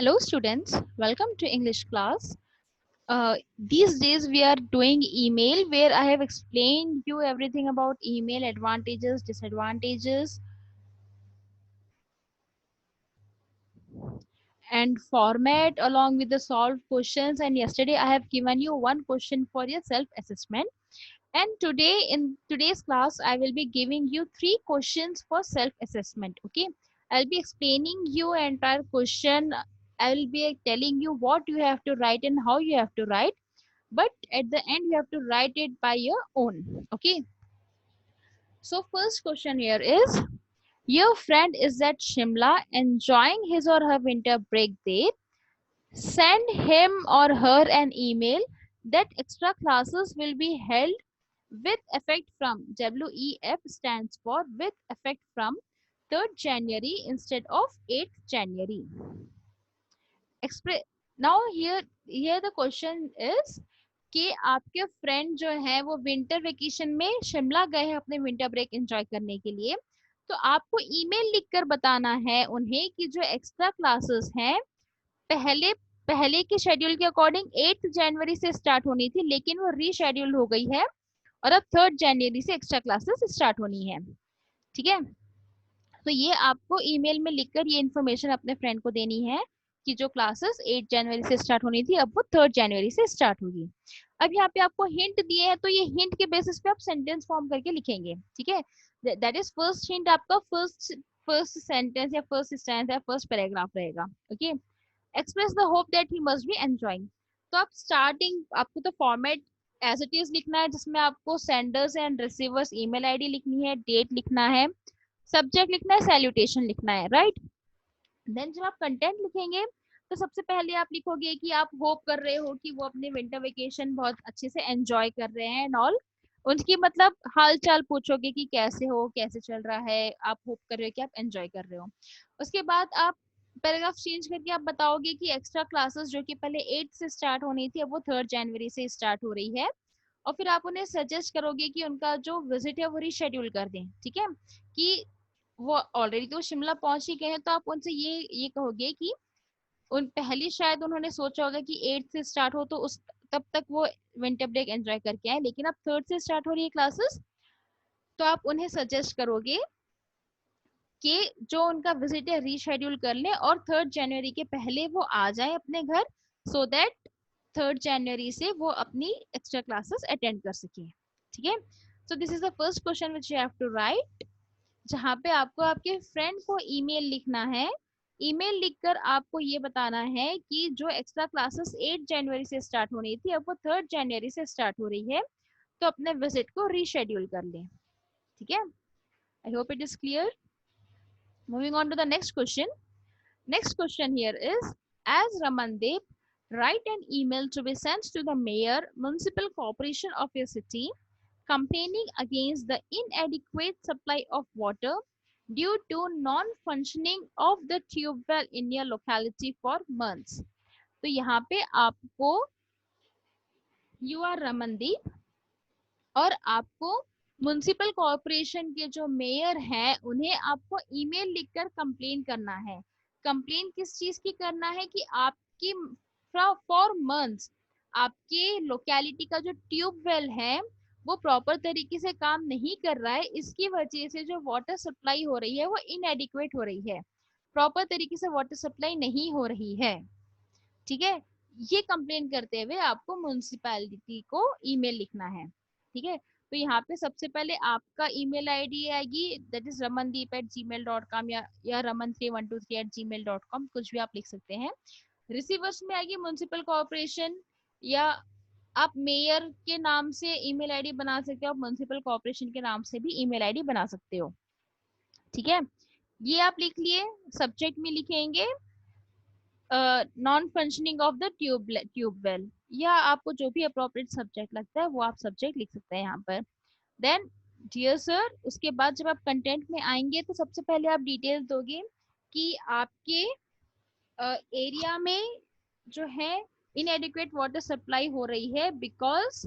Hello students, welcome to English class. These days we are doing email where I have explained you everything about email advantages, disadvantages and format along with the solved questions, and yesterday I have given you one question for your self assessment, and today in today's class I will be giving you three questions for self assessment. Okay, I'll be explaining you entire question. I will be telling you what you have to write and how you have to write, but at the end you have to write it by your own. Okay, so first question here is, your friend is at Shimla enjoying his or her winter break there. Send him or her an email that extra classes will be held with effect from, WEF stands for with effect from 3rd January instead of 8th January. Now here the question is कि आपके friend जो है वो winter vacation में शिमला गए हैं अपने winter break enjoy करने के लिए, तो आपको ईमेल लिखकर बताना है उन्हें कि जो एक्स्ट्रा क्लासेस हैं पहले पहले के शेड्यूल के अकॉर्डिंग 8 जनवरी से स्टार्ट होनी थी, लेकिन वो रीशेड्यूल हो गई है और अब 3rd जनवरी से एक्स्ट्रा क्लासेस स्टार्ट होनी है। ठीक है, तो ये आपको ईमेल में लिखकर ये इन्फॉर्मेशन अपने फ्रेंड को देनी है कि जो क्लासेस 8 जनवरी से स्टार्ट होनी थी अब वो 3rd जनवरी से स्टार्ट होगी। अब यहाँ पे आपको हिंट दिए हैं, तो ये हिंट के बेसिस पे आप सेंटेंस फॉर्म करके लिखेंगे। ठीक है, दैट इज फर्स्ट हिंट, आपका फर्स्ट फर्स्ट सेंटेंस या फर्स्ट स्टैंस या फर्स्ट पैराग्राफ रहेगा। Okay, express the hope that he must be enjoying. तो आप स्टार्टिंग आपको तो फॉर्मेट एज इट इज लिखना है, जिसमें आपको senders and receivers email ID लिखनी है, डेट लिखना है, सब्जेक्ट लिखना है, सैल्यूटेशन लिखना है, राइट। देन जब आप कंटेंट लिखेंगे तो सबसे पहले आप लिखोगे कि आप होप कर रहे हो कि वो अपने विंटर वेकेशन बहुत अच्छे से एंजॉय कर रहे हैं एंड ऑल, उनकी मतलब हाल चाल पूछोगे कि कैसे हो, कैसे चल रहा है, आप होप कर रहे हो कि आप एंजॉय कर रहे हो। उसके बाद आप पैराग्राफ चेंज करके आप बताओगे कि एक्स्ट्रा क्लासेस जो कि पहले 8 से स्टार्ट होनी थी अब वो 3rd जनवरी से स्टार्ट हो रही है, और फिर आप उन्हें सजेस्ट करोगे कि उनका जो विजिट है वो रीशेड्यूल कर दें। ठीक है, कि वो ऑलरेडी तो शिमला पहुंच ही गए हैं, तो आप उनसे ये कहोगे कि उन पहले शायद उन्होंने सोचा होगा कि 8 से स्टार्ट हो तो उस तब तक वो विंटर ब्रेक एंजॉय करके आए, लेकिन अब 3rd से स्टार्ट हो रही है क्लासेस, तो आप उन्हें सजेस्ट करोगे कि जो उनका विजिट है रीशेड्यूल कर ले और 3rd जनवरी के पहले वो आ जाए अपने घर, सो दैट 3rd जनवरी से वो अपनी एक्स्ट्रा क्लासेस अटेंड कर सके। ठीक है, so this is the first question which you have to write, जहाँ पे आपको आपके फ्रेंड को ईमेल लिखना है। ईमेल लिखकर आपको ये बताना है कि जो एक्स्ट्रा क्लासेस 8 जनवरी से स्टार्ट होनी थी अब वो 3rd जनवरी से स्टार्ट हो रही है, तो अपने विजिट को रीशेड्यूल कर लें। ठीक है, I hope it is clear. Moving on to the next question. Next question here is, as Ramandeep, write an email to be sent to the mayor, municipal corporation of your city, complaining against the inadequate supply of water due to non-functioning of the tube well in your locality for months. तो यहाँ पे आपको, you are Ramandeep और आपको municipal corporation के जो mayor हैं उन्हें आपको ईमेल लिखकर कंप्लेन करना है। कंप्लेन किस चीज की करना है कि आपकी फॉर मंथ्स आपके लोकेलिटी का जो ट्यूब वेल है वो प्रॉपर तरीके से काम नहीं कर रहा है, इसकी वजह से जो वाटर सप्लाई हो रही है वो इनएडिक्वेट हो रही है, प्रॉपर तरीके से वाटर सप्लाई नहीं हो रही है। ठीक है, ये कंप्लेन करते हुए आपको म्युनिसिपैलिटी को ईमेल लिखना है। ठीक है, तो यहाँ पे सबसे पहले आपका ईमेल आईडी आएगी, दैट इज ramandeep@gmail.com या raman3123@gmail.com, कुछ भी आप लिख सकते हैं। रिसीवर्स में आएगी म्युनिसिपल कॉर्पोरेशन, या आप मेयर के नाम से ईमेल आईडी बना सकते हो, आप म्युनिसिपल कॉर्पोरेशन के नाम से भी ईमेल आईडी बना सकते हो। ठीक है, ये आप लिख लिए। सब्जेक्ट में लिखेंगे non functioning of the tube well, या आपको जो भी अप्रोप्रिएट सब्जेक्ट लगता है वो आप सब्जेक्ट लिख सकते हैं यहाँ पर। देन डियर सर, उसके बाद जब आप कंटेंट में आएंगे तो सबसे पहले आप डिटेल्स दोगे कि आपके एरिया में जो है इनएडिक्वेट वाटर सप्लाई हो रही है because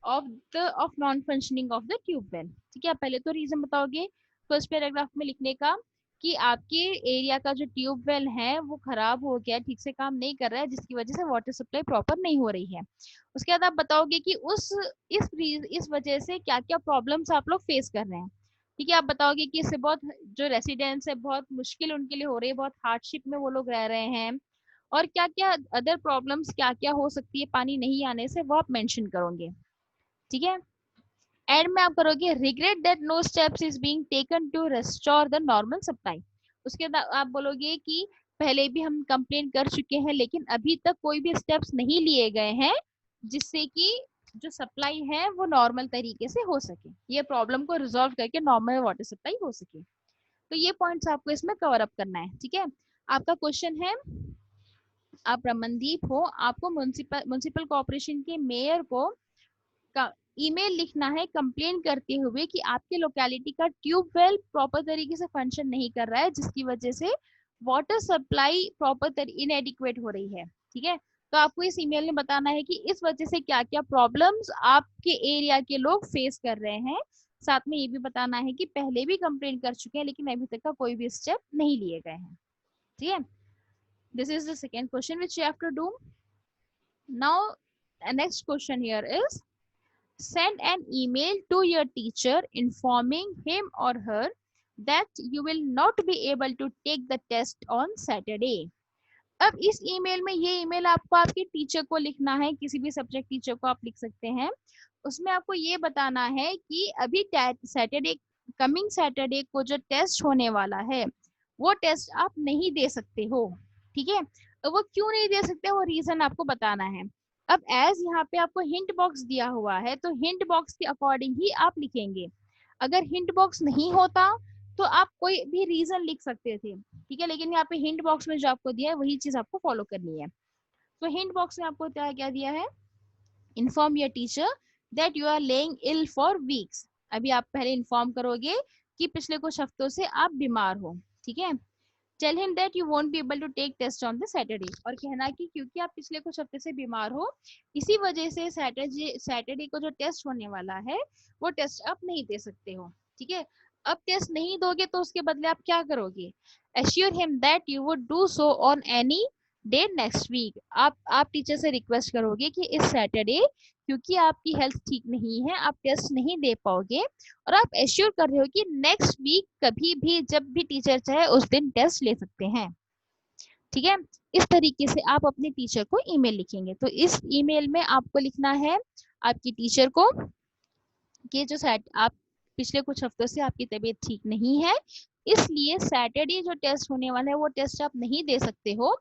of non functioning of the tube well. ठीक है, पहले तो रीजन बताओगे फर्स्ट पैराग्राफ में लिखने का कि आपके एरिया का जो ट्यूबवेल है वो खराब हो गया, ठीक से काम नहीं कर रहा है, जिसकी वजह से वाटर सप्लाई प्रॉपर नहीं हो रही है। उसके बाद आप बताओगे कि इस वजह से क्या क्या प्रॉब्लम्स आप लोग फेस कर रहे हैं। ठीक है, आप बताओगे कि इससे बहुत, जो रेसिडेंट्स है बहुत मुश्किल उनके लिए हो रही है, बहुत हार्डशिप में वो लोग रह रहे हैं, और क्या क्या अदर प्रॉब्लम्स क्या क्या हो सकती है पानी नहीं आने से, वो आप मेंशन करोगे। ठीक है, एंड में आप करोगे regret that no steps is being taken to restore the normal supply. उसके बाद आप बोलोगे कि पहले भी हम कंप्लेन कर चुके हैं लेकिन अभी तक कोई भी स्टेप्स नहीं लिए गए हैं जिससे कि जो सप्लाई है वो नॉर्मल तरीके से हो सके, ये प्रॉब्लम को रिजॉल्व करके नॉर्मल वाटर सप्लाई हो सके। तो ये पॉइंट्स आपको इसमें कवर अप करना है। ठीक है, आपका क्वेश्चन है, आप रमनदीप हो, आपको म्युनिसिपल कॉर्पोरेशन के मेयर को का ईमेल लिखना है कंप्लेन करते हुए कि आपके लोकेलिटी का ट्यूबवेल प्रॉपर तरीके से फंक्शन नहीं कर रहा है, जिसकी वजह से वाटर सप्लाई प्रॉपर इनएडिक्वेट हो रही है। ठीक है, तो आपको इस ईमेल में बताना है कि इस वजह से क्या क्या प्रॉब्लम्स आपके एरिया के लोग फेस कर रहे हैं। साथ में ये भी बताना है कि पहले भी कंप्लेन कर चुके हैं लेकिन अभी तक का कोई भी स्टेप नहीं लिए गए हैं। ठीक है, this is the second question which you have to do now. Next question here is send an email to your teacher informing him or her that you will not be able to take the test on Saturday. अब इस email में, ये email आपको आपके teacher को लिखना है, किसी भी सब्जेक्ट टीचर को आप लिख सकते हैं। उसमें आपको ये बताना है कि अभी सैटरडे, कमिंग सैटरडे को जो टेस्ट होने वाला है वो टेस्ट आप नहीं दे सकते हो। ठीक है, तो वो क्यों नहीं दे सकते, वो रीजन आपको बताना है। अब एज यहाँ पे आपको हिंट बॉक्स दिया हुआ है तो हिंट बॉक्स के अकॉर्डिंग ही आप लिखेंगे। अगर हिंट बॉक्स नहीं होता तो आप कोई भी रीजन लिख सकते थे। ठीक है, लेकिन यहाँ पे हिंट बॉक्स में जो आपको दिया है वही चीज आपको फॉलो करनी है। तो हिंट बॉक्स में आपको क्या क्या दिया है, inform your teacher that you are laying ill for weeks. अभी आप पहले इन्फॉर्म करोगे कि पिछले कुछ हफ्तों से आप बीमार हो। ठीक है, tell him that you won't be able to take test on the Saturday, और कहना कि क्योंकि आप पिछले कुछ हफ्ते से बीमार हो इसी वजह से सैटरडे को जो टेस्ट होने वाला है वो टेस्ट आप नहीं दे सकते हो। ठीक है, अब टेस्ट नहीं दोगे तो उसके बदले आप क्या करोगे, assure him that you would do so on any day next week. आप टीचर से रिक्वेस्ट करोगे कि इस सैटरडे, क्योंकि आपकी हेल्थ ठीक नहीं है, आप टेस्ट नहीं दे पाओगे, और आप एश्योर कर रहे हो कि नेक्स्ट वीक कभी भी जब भी टीचर चाहे उस दिन टेस्ट ले सकते हैं। ठीक है, इस तरीके से आप अपने टीचर को ईमेल लिखेंगे। तो इस ईमेल में आपको लिखना है आपकी टीचर को कि जो आप पिछले कुछ हफ्तों से आपकी तबीयत ठीक नहीं है, इसलिए सैटरडे जो टेस्ट होने वाला है वो टेस्ट आप नहीं दे सकते हो,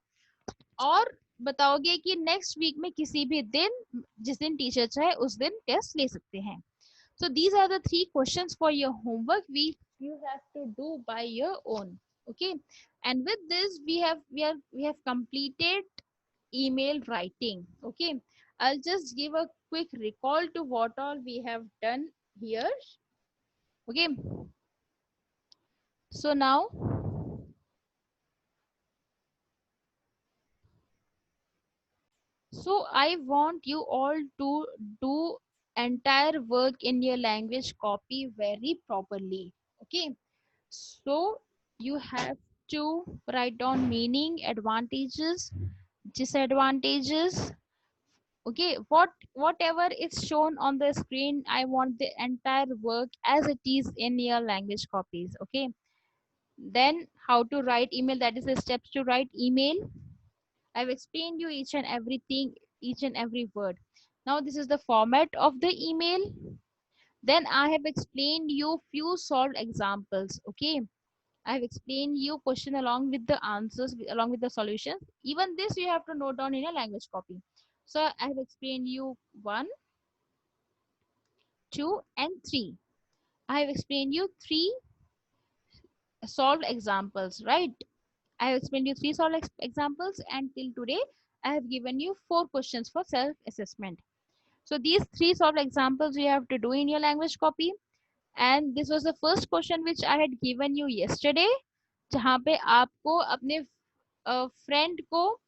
और बताओगे कि नेक्स्ट वीक में किसी भी दिन, जिस दिन टीचर चाहे उस दिन टेस्ट ले सकते हैं। So these are the three questions for your homework which you have to do by your own. Okay, and with this we have completed email writing. Okay, I'll just give a quick recall to what all we have done here. Okay, so now, so I want you all to do entire work in your language copy very properly. Okay, so you have to write down meaning, advantages, disadvantages. Okay, whatever is shown on the screen, I want the entire work as it is in your language copies. Okay, then how to write email, that is the steps to write email. I've explained you each and everything, each and every word. Now this is the format of the email. Then I have explained you few solved examples. Okay, I have explained you question along with the answers, along with the solutions. Even this you have to note down in a language copy. So I have explained you 1, 2 and 3. I have explained you 3 solved examples, right? I have explained you 3 solved examples, and till today I have given you 4 questions for self-assessment. So these 3 solved examples you have to do in your language copy, and this was the first question which I had given you yesterday, जहाँ पे आपको अपने friend को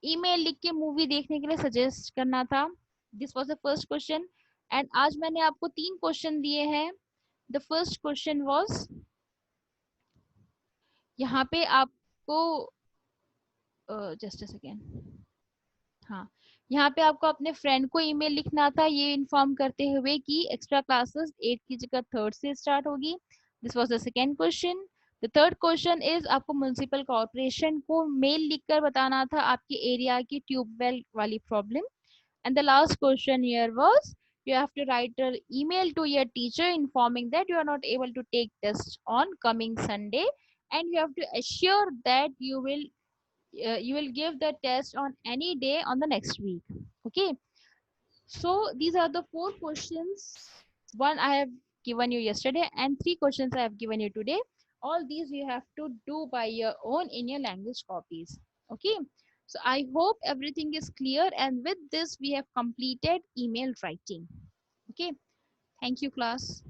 email लिख के movie देखने के लिए सजेस्ट करना था। This was the first question, and आज मैंने आपको 3 क्वेश्चन दिए हैं। द फर्स्ट क्वेश्चन वाज यहाँ पे आपको जस्ट अ सेकेंड, हाँ, यहाँ पे आपको अपने फ्रेंड को ईमेल लिखना था ये इन्फॉर्म करते हुए कि एक्स्ट्रा क्लासेस 8 की जगह 3rd से स्टार्ट होगी। This was the second question. The third question is आपको म्युनिसिपल कॉर्पोरेशन को मेल लिखकर बताना था आपके एरिया की ट्यूबवेल वाली problem. And the last question here was you have to write an email to your teacher informing that you are not able to take test on coming Sunday, and you have to assure that you will give the test on any day on the next week. Okay, so these are the 4 questions. One I have given you yesterday and 3 questions I have given you today. All these you have to do by your own in your language copies. Okay, so I hope everything is clear, and with this we have completed email writing. Okay, thank you class.